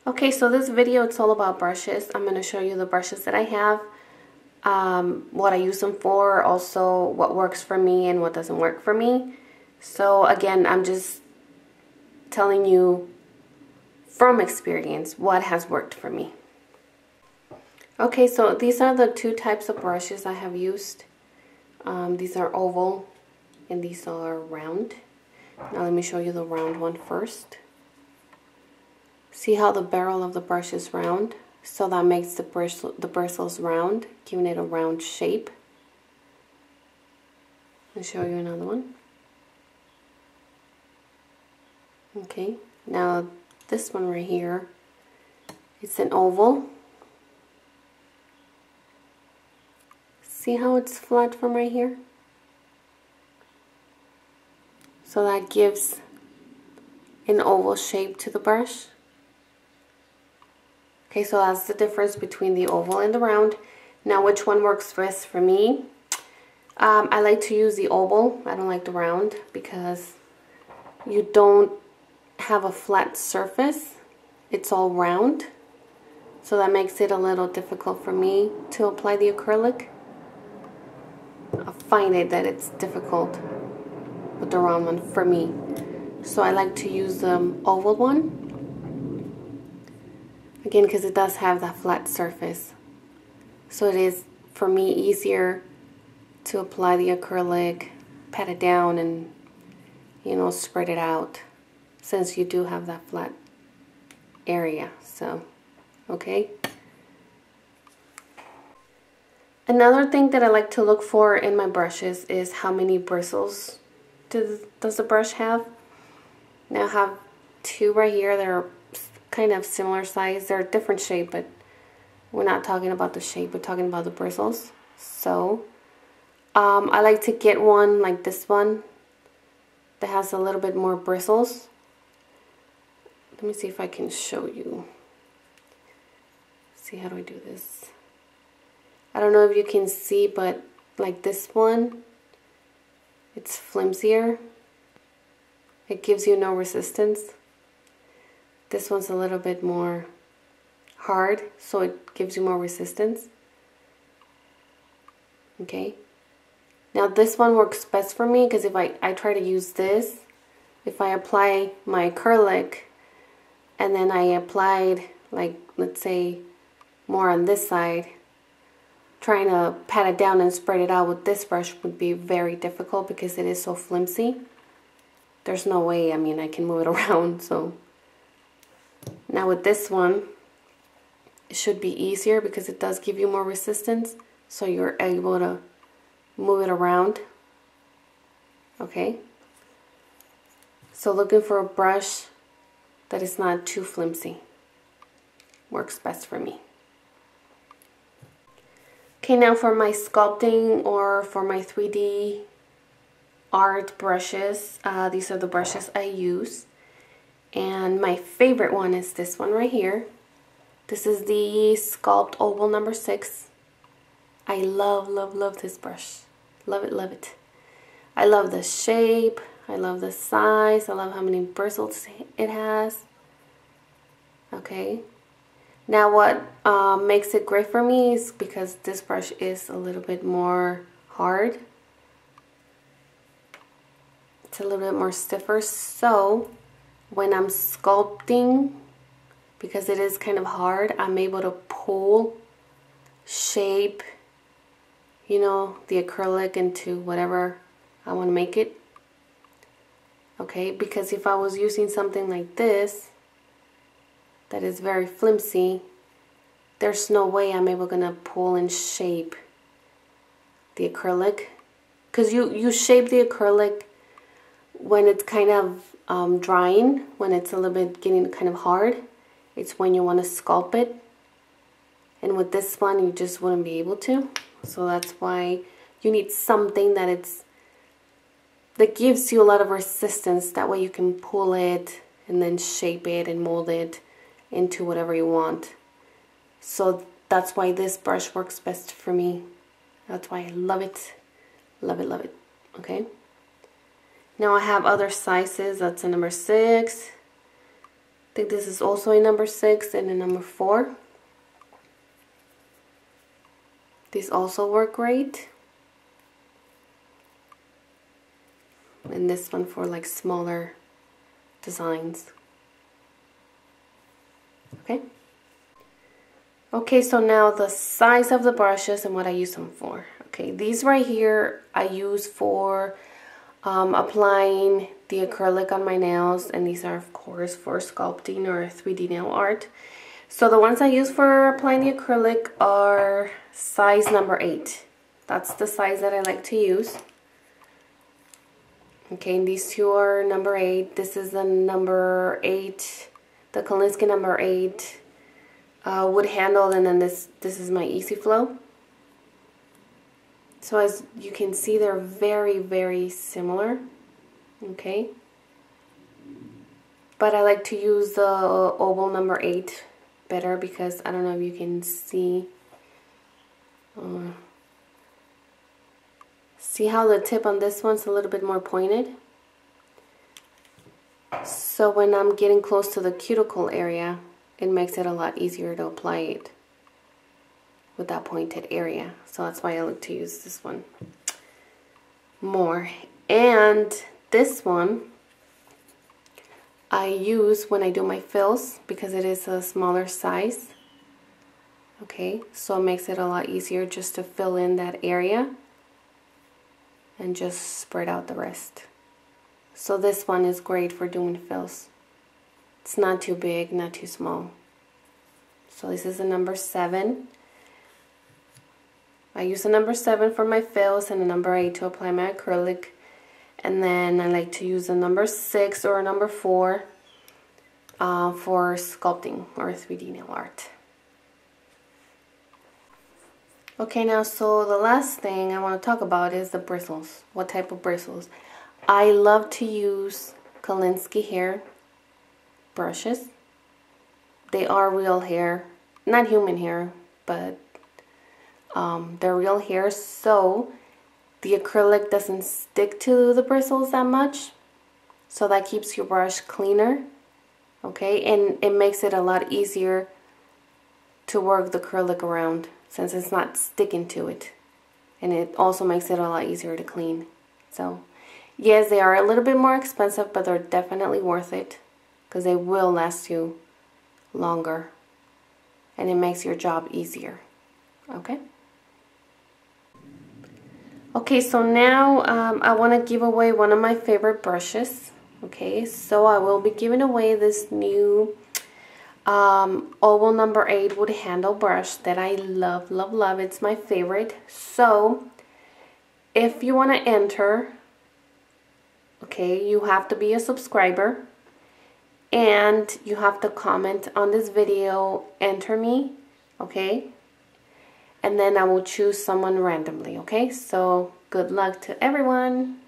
Okay, so this video, it's all about brushes. I'm going to show you the brushes that I have, what I use them for, also what works for me and what doesn't work for me. So again, I'm just telling you from experience what has worked for me. Okay, so these are the two types of brushes I have used. These are oval and these are round. Now let me show you the round one first. See how the barrel of the brush is round? So that makes the bristles round, giving it a round shape. I'll show you another one. Okay, now this one right here, it's an oval. See how it's flat from right here? So that gives an oval shape to the brush. Okay, so that's the difference between the oval and the round. Now, which one works best for me? I like to use the oval. I don't like the round because you don't have a flat surface. It's all round. So that makes it a little difficult for me to apply the acrylic. I find it that it's difficult with the round one for me. So I like to use the oval one. Again, because it does have that flat surface. So it is, for me, easier to apply the acrylic, pat it down, and, you know, spread it out. Since you do have that flat area. So, okay. Another thing that I like to look for in my brushes is how many bristles does the brush have. Now I have two right here that are kind of similar size. They're a different shape, but we're not talking about the shape, we're talking about the bristles. So I like to get one like this one that has a little bit more bristles. Let me see if I can show you. See, how do I do this? I don't know if you can see, but like this one, it's flimsier. It gives you no resistance. This one's a little bit more hard, so it gives you more resistance. Okay. Now this one works best for me because if I try to use this, if I apply my acrylic and then I applied, like, let's say more on this side, trying to pat it down and spread it out with this brush would be very difficult because it is so flimsy. There's no way, I mean, I can move it around. So now with this one, it should be easier because it does give you more resistance, so you're able to move it around. Okay, so looking for a brush that is not too flimsy works best for me. Okay, now for my sculpting or for my 3D art brushes, these are the brushes I use. And my favorite one is this one right here. This is the Sculpt Oval number 6. I love, love, love this brush. Love it, love it. I love the shape. I love the size. I love how many bristles it has. Okay. Now what makes it great for me is because this brush is a little bit more hard. It's a little bit more stiffer. So when I'm sculpting, because it is kind of hard, I'm able to pull, shape, you know, the acrylic into whatever I want to make it. Okay, because if I was using something like this that is very flimsy, there's no way I'm able to pull and shape the acrylic. Because you shape the acrylic when it's kind of drying, when it's a little bit getting kind of hard. It's when you want to sculpt it. And with this one, you just wouldn't be able to. So that's why you need something that gives you a lot of resistance. That way you can pull it and then shape it and mold it into whatever you want. So that's why this brush works best for me. That's why I love it. Love it, love it. Okay. Now I have other sizes. That's a number 6. I think this is also a number 6 and a number 4. These also work great. And this one for like smaller designs. Okay. Okay, so now the size of the brushes and what I use them for. Okay, these right here I use for applying the acrylic on my nails, and these are of course for sculpting or 3D nail art. So the ones I use for applying the acrylic are size number 8. That's the size that I like to use. Okay, and these two are number 8. This is the number 8, the Kolinsky number 8 wood handle, and then this is my Easy Flow. So as you can see, they're very, very similar. Okay, but I like to use the oval number 8 better because I don't know if you can see. See how the tip on this one's a little bit more pointed? So when I'm getting close to the cuticle area, it makes it a lot easier to apply it with that pointed area. So that's why I like to use this one more. And this one I use when I do my fills because it is a smaller size. Okay, so it makes it a lot easier just to fill in that area and just spread out the rest. So this one is great for doing fills. It's not too big, not too small. So this is a number 7. I use a number 7 for my fills and a number 8 to apply my acrylic. And then I like to use a number 6 or a number 4 for sculpting or 3D nail art. Okay, now so the last thing I want to talk about is the bristles. What type of bristles? I love to use Kolinsky hair brushes. They are real hair, not human hair, but they're real hair, so the acrylic doesn't stick to the bristles that much, so that keeps your brush cleaner. Okay, and it makes it a lot easier to work the acrylic around since it's not sticking to it, and it also makes it a lot easier to clean. So yes, they are a little bit more expensive, but they're definitely worth it because they will last you longer and it makes your job easier. Okay. Okay, so now I want to give away one of my favorite brushes. Okay, so I will be giving away this new oval number 8 wood handle brush that I love, love, love. It's my favorite. So if you want to enter, okay, you have to be a subscriber and you have to comment on this video, enter me, okay, and then I will choose someone randomly. Okay, so good luck to everyone.